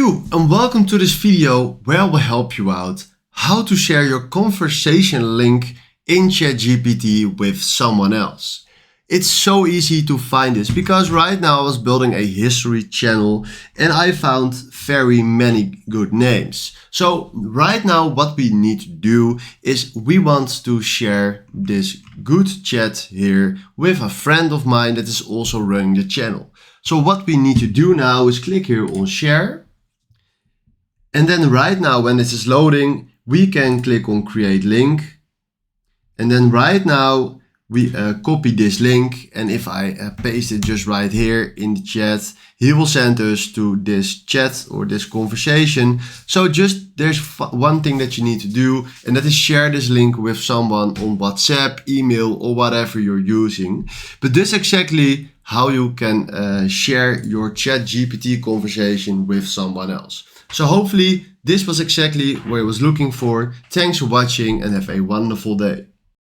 you and welcome to this video where I will help you out how to share your conversation link in ChatGPT with someone else. It's so easy to find this because right now I was building a history channel and I found very many good names. So right now what we need to do is we want to share this good chat here with a friend of mine that is also running the channel. So what we need to do now is click here on share. And then right now when this is loading, we can click on create link. And then right now we copy this link, and if I paste it just right here in the chat, he will send us to this chat or this conversation. So just there's one thing that you need to do, and that is share this link with someone on WhatsApp, email, or whatever you're using. But this is exactly how you can share your ChatGPT conversation with someone else. So hopefully this was exactly what I was looking for. Thanks for watching and have a wonderful day.